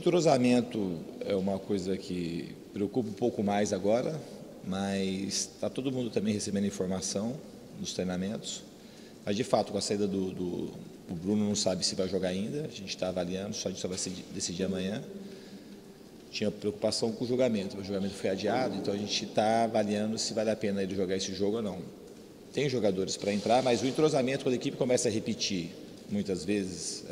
entrosamento é uma coisa que preocupa um pouco mais agora, mas está todo mundo também recebendo informação nos treinamentos. Mas, de fato, com a saída o Bruno não sabe se vai jogar ainda, a gente está avaliando, a gente só vai decidir amanhã. Tinha preocupação com o julgamento foi adiado, então a gente está avaliando se vale a pena ele jogar esse jogo ou não. Tem jogadores para entrar, mas o entrosamento, quando a equipe começa a repetir, muitas vezes,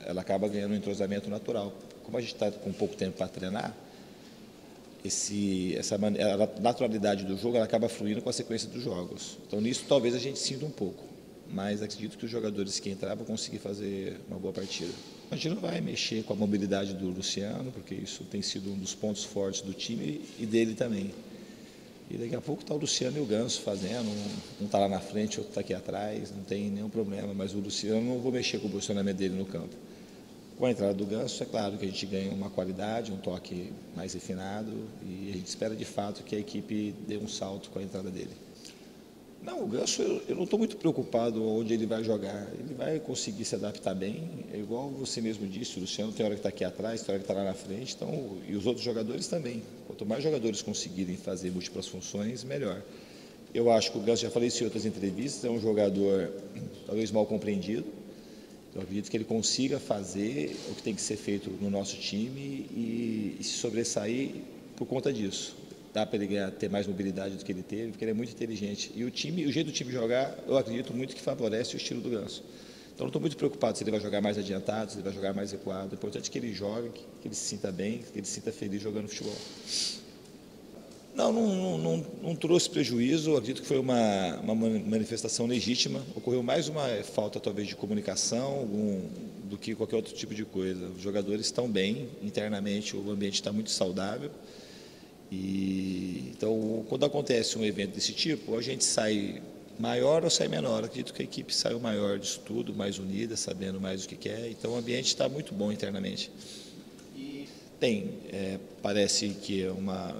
ela acaba ganhando um entrosamento natural. Como a gente está com pouco tempo para treinar, a naturalidade do jogo ela acaba fluindo com a sequência dos jogos. Então, nisso, talvez a gente sinta um pouco, mas acredito que os jogadores que entraram vão conseguir fazer uma boa partida. A gente não vai mexer com a mobilidade do Luciano, porque isso tem sido um dos pontos fortes do time e dele também. E daqui a pouco está o Luciano e o Ganso fazendo, um está lá na frente, outro está aqui atrás, não tem nenhum problema, mas o Luciano não vou mexer com o posicionamento dele no campo. Com a entrada do Ganso, é claro que a gente ganha uma qualidade, um toque mais refinado e a gente espera de fato que a equipe dê um salto com a entrada dele. Não, o Ganso, eu não estou muito preocupado onde ele vai jogar. Ele vai conseguir se adaptar bem. É igual você mesmo disse, o Luciano tem hora que está aqui atrás, tem hora que está lá na frente, então, e os outros jogadores também. Quanto mais jogadores conseguirem fazer múltiplas funções, melhor. Eu acho que o Ganso, já falei isso em outras entrevistas, é um jogador talvez mal compreendido. Eu acredito que ele consiga fazer o que tem que ser feito no nosso time e se sobressair por conta disso. Dá para ele ter mais mobilidade do que ele teve, porque ele é muito inteligente. E o jeito do time jogar, eu acredito muito que favorece o estilo do Ganso. Então, não estou muito preocupado se ele vai jogar mais adiantado, se ele vai jogar mais recuado. O importante é que ele jogue, que ele se sinta bem, que ele se sinta feliz jogando futebol. Não trouxe prejuízo, eu acredito que foi uma manifestação legítima. Ocorreu mais uma falta, talvez, de comunicação do que qualquer outro tipo de coisa. Os jogadores estão bem internamente, o ambiente está muito saudável. Então, quando acontece um evento desse tipo, a gente sai maior ou sai menor. Eu acredito que a equipe saiu maior disso tudo, mais unida, sabendo mais o que quer. Então, o ambiente está muito bom internamente. Parece que é uma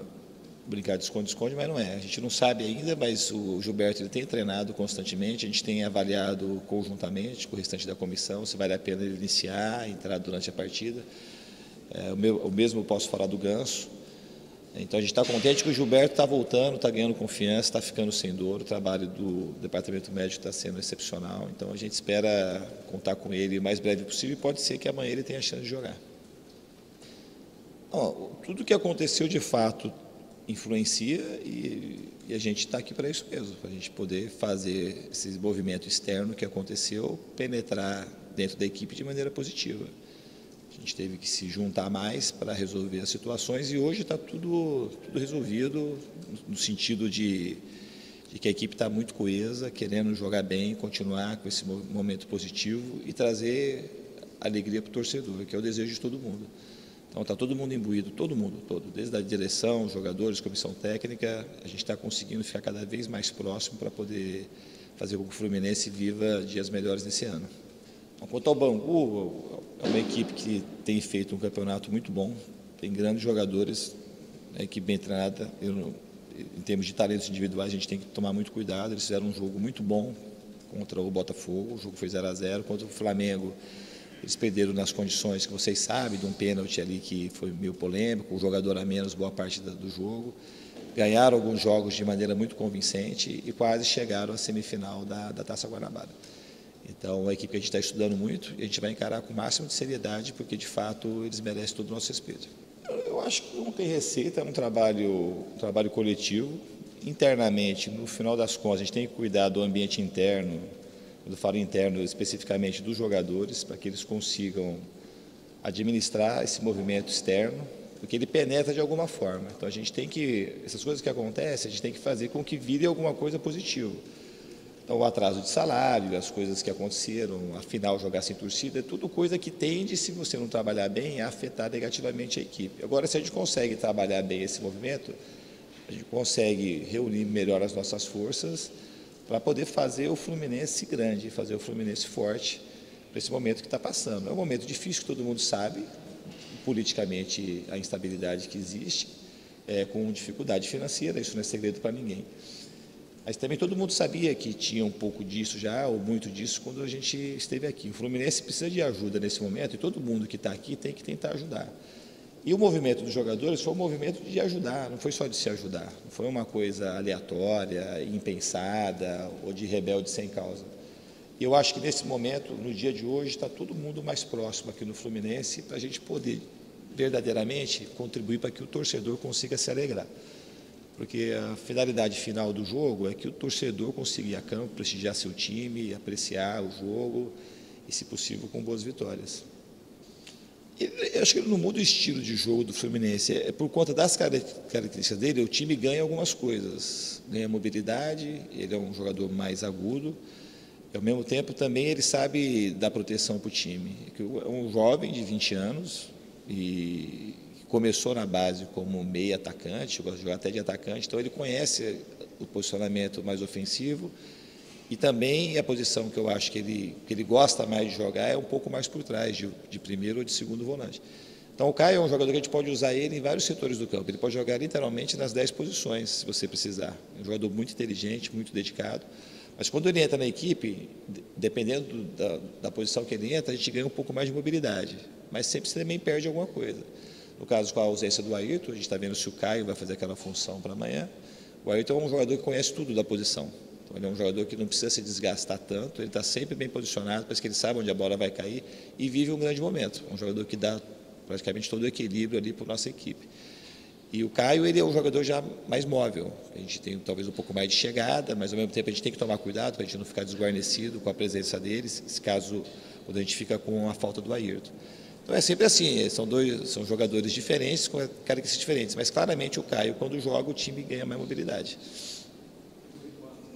brincar de esconde-esconde, mas não é. A gente não sabe ainda, mas o Gilberto ele tem treinado constantemente, a gente tem avaliado conjuntamente com o restante da comissão se vale a pena ele iniciar, entrar durante a partida. O mesmo eu posso falar do Ganso. Então, a gente está contente que o Gilberto está voltando, está ganhando confiança, está ficando sem dor. O trabalho do departamento médico está sendo excepcional. Então, a gente espera contar com ele o mais breve possível e pode ser que amanhã ele tenha a chance de jogar. Tudo que aconteceu, de fato, influencia e a gente está aqui para isso mesmo, para a gente poder fazer esse movimento externo que aconteceu, penetrar dentro da equipe de maneira positiva. A gente teve que se juntar mais para resolver as situações e hoje está tudo resolvido no sentido de que a equipe está muito coesa, querendo jogar bem, continuar com esse momento positivo e trazer alegria para o torcedor, que é o desejo de todo mundo. Então está todo mundo imbuído, todo, desde a direção, jogadores, comissão técnica, a gente está conseguindo ficar cada vez mais próximo para poder fazer com que o Fluminense viva dias melhores nesse ano. Quanto ao Bangu, é uma equipe que tem feito um campeonato muito bom, tem grandes jogadores, uma equipe bem treinada. Em termos de talentos individuais, a gente tem que tomar muito cuidado. Eles fizeram um jogo muito bom contra o Botafogo, o jogo foi 0-0. Contra o Flamengo, eles perderam nas condições que vocês sabem, de um pênalti ali que foi meio polêmico, o jogador a menos boa parte do jogo. Ganharam alguns jogos de maneira muito convincente e quase chegaram à semifinal da Taça Guanabara. Então, é uma equipe que a gente está estudando muito e a gente vai encarar com o máximo de seriedade, porque, de fato, eles merecem todo o nosso respeito. Eu acho que não tem receita, é um trabalho coletivo. Internamente, no final das contas, a gente tem que cuidar do ambiente interno, quando eu falo interno, especificamente dos jogadores, para que eles consigam administrar esse movimento externo, porque ele penetra de alguma forma. Então, a gente tem que, essas coisas que acontecem, a gente tem que fazer com que vire alguma coisa positiva. Então, o atraso de salário, as coisas que aconteceram, afinal, jogar sem torcida, é tudo coisa que tende, se você não trabalhar bem, a afetar negativamente a equipe. Agora, se a gente consegue trabalhar bem esse movimento, a gente consegue reunir melhor as nossas forças para poder fazer o Fluminense grande, fazer o Fluminense forte para esse momento que está passando. É um momento difícil, que todo mundo sabe, politicamente, a instabilidade que existe, com dificuldade financeira, isso não é segredo para ninguém. Mas também todo mundo sabia que tinha um pouco disso já, ou muito disso, quando a gente esteve aqui. O Fluminense precisa de ajuda nesse momento e todo mundo que está aqui tem que tentar ajudar. E o movimento dos jogadores foi um movimento de ajudar, não foi só de se ajudar, não foi uma coisa aleatória, impensada ou de rebelde sem causa. E eu acho que nesse momento, no dia de hoje, está todo mundo mais próximo aqui no Fluminense para a gente poder verdadeiramente contribuir para que o torcedor consiga se alegrar. Porque a finalidade final do jogo é que o torcedor consiga ir a campo, prestigiar seu time, apreciar o jogo e, se possível, com boas vitórias. Eu acho que ele não muda o estilo de jogo do Fluminense. É por conta das características dele, o time ganha algumas coisas. Ganha mobilidade, ele é um jogador mais agudo. E, ao mesmo tempo, também ele sabe dar proteção para o time. É um jovem de 20 anos e começou na base como meio atacante, chegou a jogar até de atacante, então ele conhece o posicionamento mais ofensivo. E também a posição que eu acho que ele gosta mais de jogar é um pouco mais por trás, de primeiro ou de segundo volante. Então o Caio é um jogador que a gente pode usar ele em vários setores do campo. Ele pode jogar literalmente nas 10 posições, se você precisar. É um jogador muito inteligente, muito dedicado. Mas quando ele entra na equipe, dependendo da posição que ele entra, a gente ganha um pouco mais de mobilidade. Mas sempre você também perde alguma coisa. No caso, com a ausência do Ayrton, a gente está vendo se o Caio vai fazer aquela função para amanhã. O Ayrton é um jogador que conhece tudo da posição. Então, ele é um jogador que não precisa se desgastar tanto, ele está sempre bem posicionado, para que ele saiba onde a bola vai cair e vive um grande momento. É um jogador que dá praticamente todo o equilíbrio ali para a nossa equipe. E o Caio, ele é um jogador já mais móvel. A gente tem talvez um pouco mais de chegada, mas ao mesmo tempo a gente tem que tomar cuidado para a gente não ficar desguarnecido com a presença deles, se caso quando a gente fica com a falta do Ayrton. Então é sempre assim, são jogadores diferentes, com características diferentes, mas claramente o Caio, quando joga, o time ganha mais mobilidade.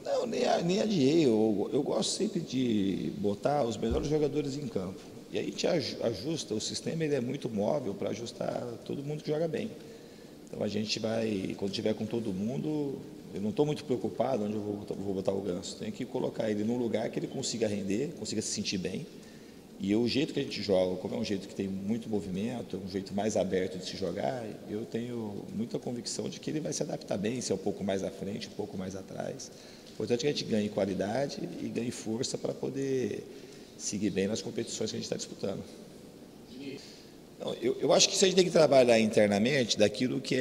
Não, nem adiei. Eu gosto sempre de botar os melhores jogadores em campo. E aí a gente ajusta, o sistema ele é muito móvel para ajustar todo mundo que joga bem. Então a gente vai, quando tiver com todo mundo, eu não estou muito preocupado onde eu vou botar o Ganso. Tenho que colocar ele num lugar que ele consiga render, consiga se sentir bem. E o jeito que a gente joga, como é um jeito que tem muito movimento, um jeito mais aberto de se jogar, eu tenho muita convicção de que ele vai se adaptar bem, ser um pouco mais à frente, um pouco mais atrás. O importante é que a gente ganhe qualidade e ganhe força para poder seguir bem nas competições que a gente está disputando. Não, eu acho que isso a gente tem que trabalhar internamente daquilo que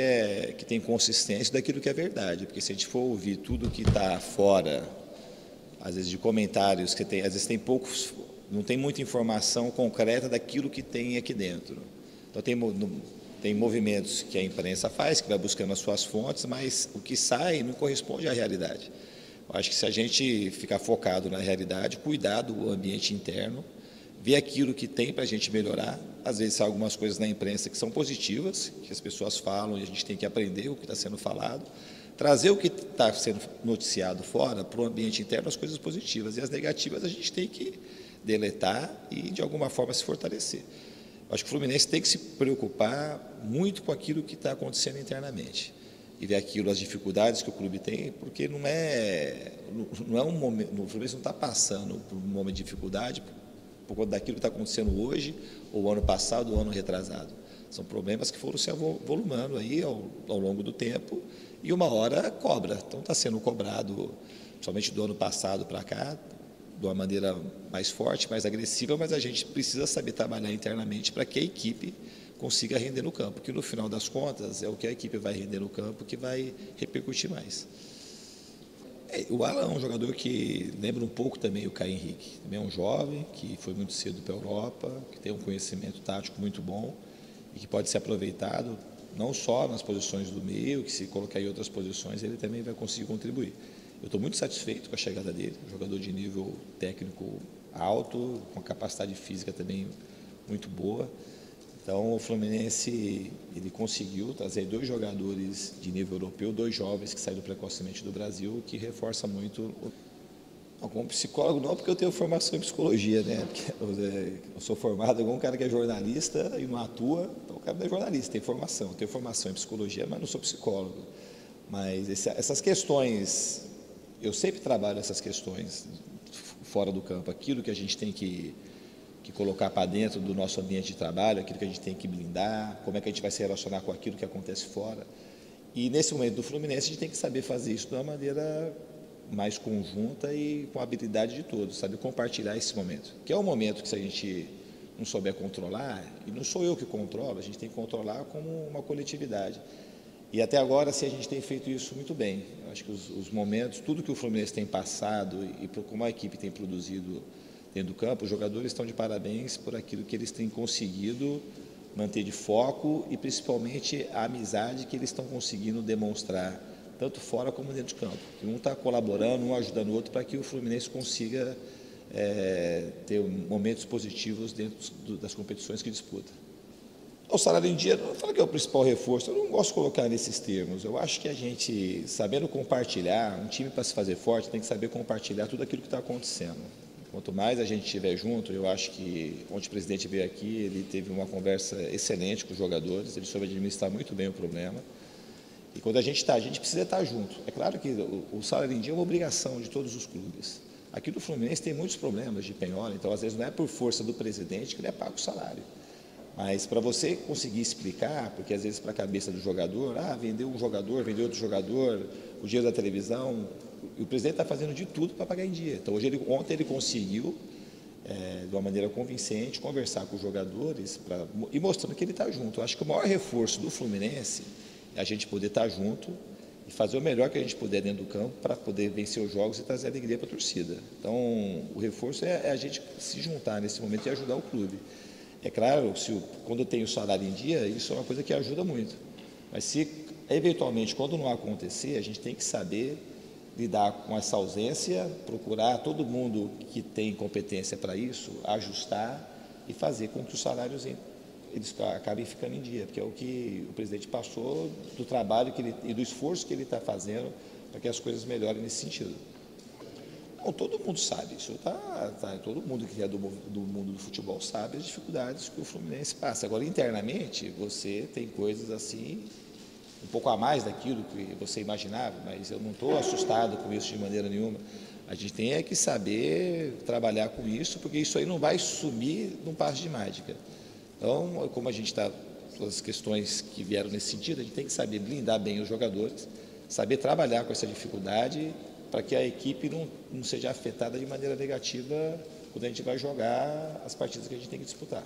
tem consistência, daquilo que é verdade, porque se a gente for ouvir tudo que está fora, às vezes de comentários que tem, às vezes tem poucos, não tem muita informação concreta daquilo que tem aqui dentro. Então tem movimentos que a imprensa faz, que vai buscando as suas fontes, mas o que sai não corresponde à realidade. Eu acho que se a gente ficar focado na realidade, cuidar do ambiente interno, ver aquilo que tem para a gente melhorar. Às vezes há algumas coisas na imprensa que são positivas, que as pessoas falam e a gente tem que aprender o que está sendo falado, trazer o que está sendo noticiado fora para o ambiente interno, as coisas positivas, e as negativas a gente tem que deletar e de alguma forma se fortalecer. Eu acho que o Fluminense tem que se preocupar muito com aquilo que está acontecendo internamente e ver aquilo, as dificuldades que o clube tem, porque não é um momento, o Fluminense não está passando por um momento de dificuldade por conta daquilo que está acontecendo hoje, ou ano passado, ou ano retrasado. São problemas que foram se avolumando aí ao longo do tempo, e uma hora cobra. Então está sendo cobrado, principalmente do ano passado para cá, de uma maneira mais forte, mais agressiva, mas a gente precisa saber trabalhar internamente para que a equipe consiga render no campo, que no final das contas é o que a equipe vai render no campo que vai repercutir mais. O Alan é um jogador que lembra um pouco também o Caio Henrique. Também é um jovem que foi muito cedo para a Europa, que tem um conhecimento tático muito bom e que pode ser aproveitado não só nas posições do meio, que se colocar em outras posições ele também vai conseguir contribuir. Eu estou muito satisfeito com a chegada dele, um jogador de nível técnico alto, com capacidade física também muito boa. Então o Fluminense ele conseguiu trazer 2 jogadores de nível europeu, 2 jovens que saíram precocemente do Brasil, que reforça muito. Como psicólogo não, porque eu tenho formação em psicologia, né? Porque eu sou formado igual um cara que é jornalista e não atua, então o cara não é jornalista, tem formação. Eu tenho formação em psicologia, mas não sou psicólogo. Mas essas questões, eu sempre trabalho essas questões fora do campo, aquilo que a gente tem que colocar para dentro do nosso ambiente de trabalho, aquilo que a gente tem que blindar, como é que a gente vai se relacionar com aquilo que acontece fora. E nesse momento do Fluminense a gente tem que saber fazer isso de uma maneira mais conjunta e com a habilidade de todos, sabe, compartilhar esse momento, que é um momento que se a gente não souber controlar, e não sou eu que controlo, a gente tem que controlar como uma coletividade. E até agora, a gente tem feito isso muito bem. Eu acho que os momentos, tudo que o Fluminense tem passado e como a equipe tem produzido dentro do campo, os jogadores estão de parabéns por aquilo que eles têm conseguido manter de foco e principalmente a amizade que eles estão conseguindo demonstrar, tanto fora como dentro de campo. Que um está colaborando, um ajudando o outro para que o Fluminense consiga ter momentos positivos dentro das competições que disputa. O salário em dia, não falo que é o principal reforço, eu não gosto de colocar nesses termos. Eu acho que a gente, sabendo compartilhar, um time para se fazer forte tem que saber compartilhar tudo aquilo que está acontecendo. Quanto mais a gente estiver junto, eu acho que ontem o presidente veio aqui, ele teve uma conversa excelente com os jogadores, ele soube administrar muito bem o problema. E quando a gente precisa estar junto. É claro que o salário em dia é uma obrigação de todos os clubes. Aqui no Fluminense tem muitos problemas de penhora, então às vezes não é por força do presidente que ele é pago o salário. Mas para você conseguir explicar, porque às vezes para a cabeça do jogador, vendeu um jogador, vendeu outro jogador, o dinheiro da televisão, e o presidente está fazendo de tudo para pagar em dia. Então ontem ele conseguiu, de uma maneira convincente, conversar com os jogadores e mostrando que ele está junto. Eu acho que o maior reforço do Fluminense é a gente poder estar junto e fazer o melhor que a gente puder dentro do campo para poder vencer os jogos e trazer alegria para a torcida. Então o reforço é a gente se juntar nesse momento e ajudar o clube. É claro, quando tem o salário em dia, isso é uma coisa que ajuda muito. Mas se, eventualmente, quando não acontecer, a gente tem que saber lidar com essa ausência, procurar todo mundo que tem competência para isso, ajustar e fazer com que os salários eles acabem ficando em dia, porque é o que o presidente passou do trabalho e do esforço que ele está fazendo para que as coisas melhorem nesse sentido. Bom, todo mundo sabe isso, todo mundo que é do mundo do futebol sabe as dificuldades que o Fluminense passa. Agora, internamente, você tem coisas assim, um pouco a mais daquilo que você imaginava, mas eu não estou assustado com isso de maneira nenhuma. A gente tem que saber trabalhar com isso, porque isso aí não vai sumir num passe de mágica. Então, como a gente está, as questões que vieram nesse sentido, a gente tem que saber blindar bem os jogadores, saber trabalhar com essa dificuldade, para que a equipe não seja afetada de maneira negativa quando a gente vai jogar as partidas que a gente tem que disputar.